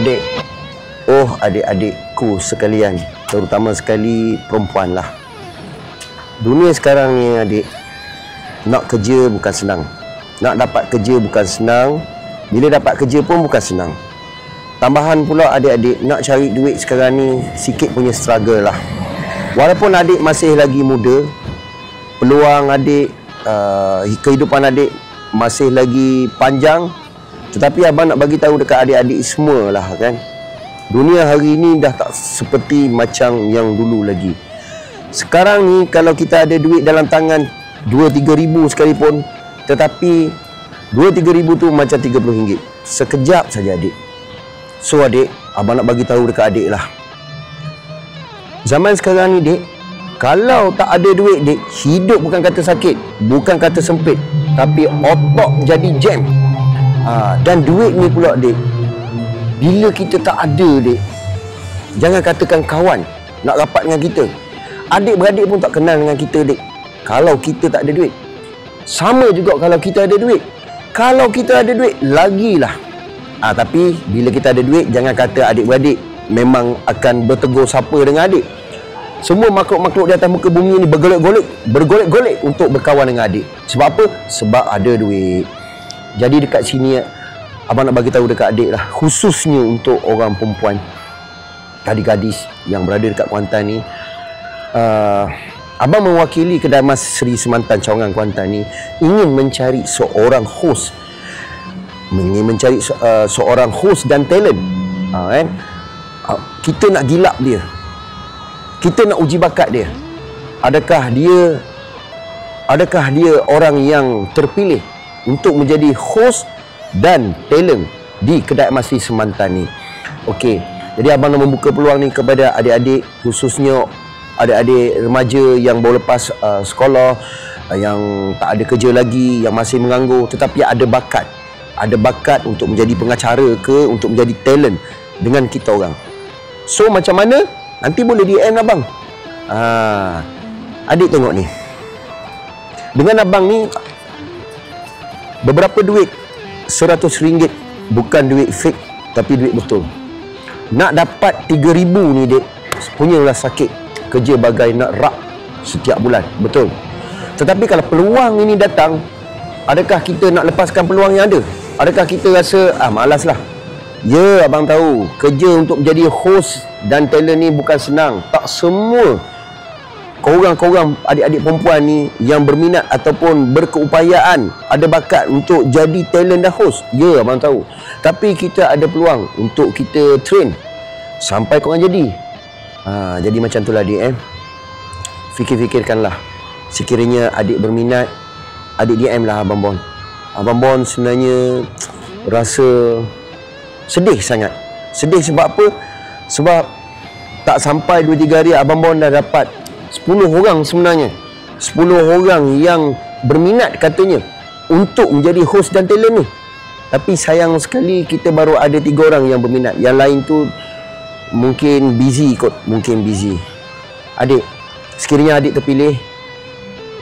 Adik, oh adik-adikku sekalian, terutama sekali perempuan lah. Dunia sekarang ni adik, nak kerja bukan senang. Nak dapat kerja bukan senang. Bila dapat kerja pun bukan senang. Tambahan pula adik-adik, nak cari duit sekarang ni sikit punya struggle lah. Walaupun adik masih lagi muda, peluang adik, kehidupan adik masih lagi panjang, tetapi abang nak bagi tahu dekat adik-adik semua lah kan, dunia hari ni dah tak seperti macam yang dulu lagi. Sekarang ni kalau kita ada duit dalam tangan 2-3 ribu sekalipun, tetapi 2-3 ribu tu macam RM30. Sekejap saja adik. So adik, abang nak bagi tahu dekat adik lah, zaman sekarang ni dek, kalau tak ada duit dek, hidup bukan kata sakit, bukan kata sempit, tapi otak jadi jam. Dan duit ni pula dek, bila kita tak ada dek, jangan katakan kawan nak rapat dengan kita, adik-beradik pun tak kenal dengan kita dek, kalau kita tak ada duit. Sama juga kalau kita ada duit. Kalau kita ada duit, lagilah. Tapi bila kita ada duit, jangan kata adik-beradik memang akan bertegur sapa dengan adik. Semua makhluk-makhluk di atas muka bumi ni bergolek-golek untuk berkawan dengan adik. Sebab apa? Sebab ada duit. Jadi dekat sini abang nak bagi tahu dekat adik lah, khususnya untuk orang perempuan, gadis-gadis yang berada dekat Kuantan ni. Abang mewakili Kedai Emas Seri Semantan Cawangan Kuantan ni ingin mencari seorang host, seorang host dan talent. Kan? Kita nak gilap dia, kita nak uji bakat dia. Adakah dia orang yang terpilih untuk menjadi host dan talent di Kedai Emas Seri Semantan ni? Okey, jadi abang nak membuka peluang ni kepada adik-adik, khususnya adik-adik remaja yang baru lepas sekolah, yang tak ada kerja lagi, yang masih menganggur tetapi ada bakat untuk menjadi pengacara ke, untuk menjadi talent dengan kita orang. So macam mana? Nanti boleh DM abang. Adik tengok ni, dengan abang ni beberapa duit, RM100, bukan duit fake tapi duit betul. Nak dapat 3,000 ni dek, punyalah sakit kerja bagai nak rak setiap bulan, betul. Tetapi kalau peluang ini datang, adakah kita nak lepaskan peluang yang ada? Adakah kita rasa malaslah? Ya, abang tahu kerja untuk menjadi host dan talent ni bukan senang. Tak semua korang adik-adik perempuan ni yang berminat ataupun berkeupayaan, ada bakat untuk jadi talent dan host. Ya, abang tahu. Tapi kita ada peluang untuk kita train sampai korang jadi. Jadi macam itulah adik. Fikir-fikirkanlah. Sekiranya adik berminat, adik DM lah Abang Bon. Abang Bon sebenarnya rasa sedih sangat. Sedih sebab apa? Sebab tak sampai 2-3 hari Abang Bon dah dapat 10 orang sebenarnya. 10 orang yang berminat katanya untuk menjadi host dan talent ni. Tapi sayang sekali kita baru ada 3 orang yang berminat. Yang lain tu mungkin busy kot, mungkin busy. Adik, sekiranya adik terpilih,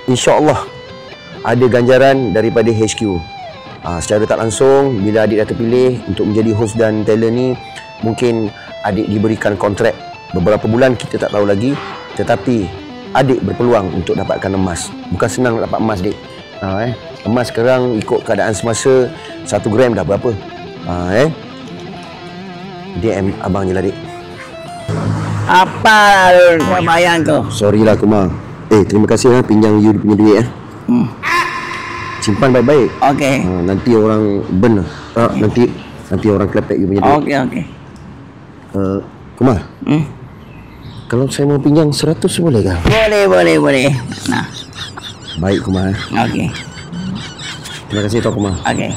insya-Allah ada ganjaran daripada HQ. Secara tak langsung, bila adik dah terpilih untuk menjadi host dan talent ni, mungkin adik diberikan kontrak beberapa bulan, kita tak tahu lagi. Tetapi adik berpeluang untuk dapatkan emas. Bukan senang nak dapat emas, dek. Emas sekarang ikut keadaan semasa 1 gram dah berapa. DM abang je lah, dek. Apa bayang tu? Sorry lah Kumar. Terima kasih pinjam you punya duit. Simpan baik-baik. Okey. Nanti orang burn. Nanti orang klepek you punya duit. Okey. Kumar. Kalau saya mau pinjam 100 boleh kah? Boleh. Nah. Baik Kumar. Okey. Terima kasih Tok Kumar. Okey.